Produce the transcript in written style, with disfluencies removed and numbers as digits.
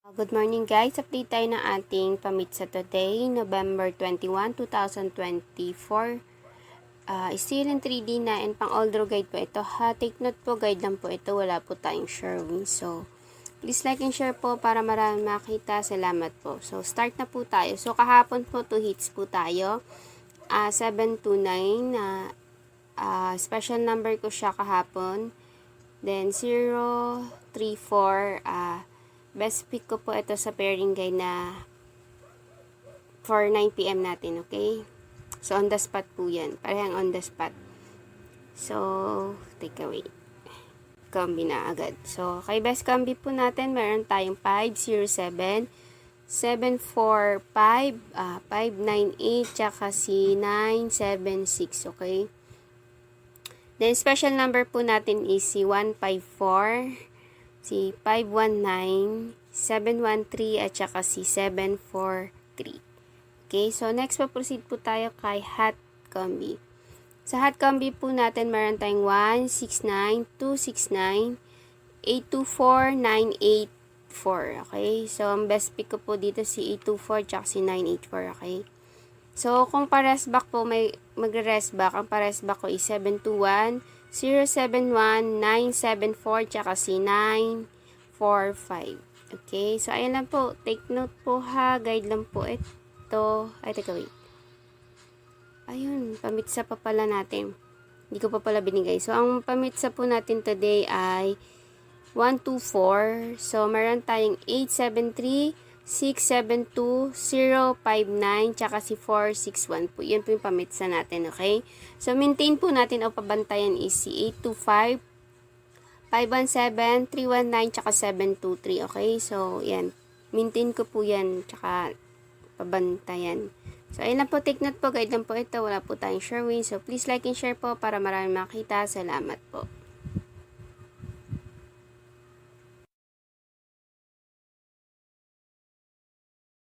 Good morning guys, update tayo ng ating pamitsa today, November 21, 2024. Still in 3D na and pang all draw guide po ito ha. Take note po, guide lang po ito, wala po tayong showing. So, please like and share po para marami makita. Salamat po. So, start na po tayo. So, kahapon po 2 hits po tayo. 729 na special number ko siya kahapon. Then 034 best pick ko po ito sa pairing guide na for 9 PM natin, okay? So, on the spot po yan. Parehang on the spot. So, take away. Combi na agad. So, kay best combi po natin, meron tayong 507, 745, 598, tsaka si 976, okay? Then, special number po natin is si 154, si 519, 713, at saka si 743. Okay, so next proceed po tayo kay hot combi. Sa hot combi po natin, meron tayong 169, 269, 824, 984. Okay, so ang best pick ko po dito si 824 tsaka si 984. Okay, so kung pa-rest back po, may magre-rest back. Ang pa-rest back ko is 721, 071, 974, tsaka si 945. Okay, so ayan lang po. Take note po ha. Guide lang po ito. Ay, teka, wait. Ayun, pamitsa pa pala natin. Hindi ko pa pala binigay. So, ang pamitsa po natin today ay 124. So, meron tayong 873, 672, 059, tsaka si 461 po. Yan po yung pamitsa natin, okay? So, maintain po natin o pabantayan is si 825, 517, 319, tsaka 723, okay? So, yan. Maintain ko po yan, tsaka pabantayan. So, ayun lang po. Take note po. Guide lang po ito. Wala po tayong share win. So, please like and share po para marami makita. Salamat po.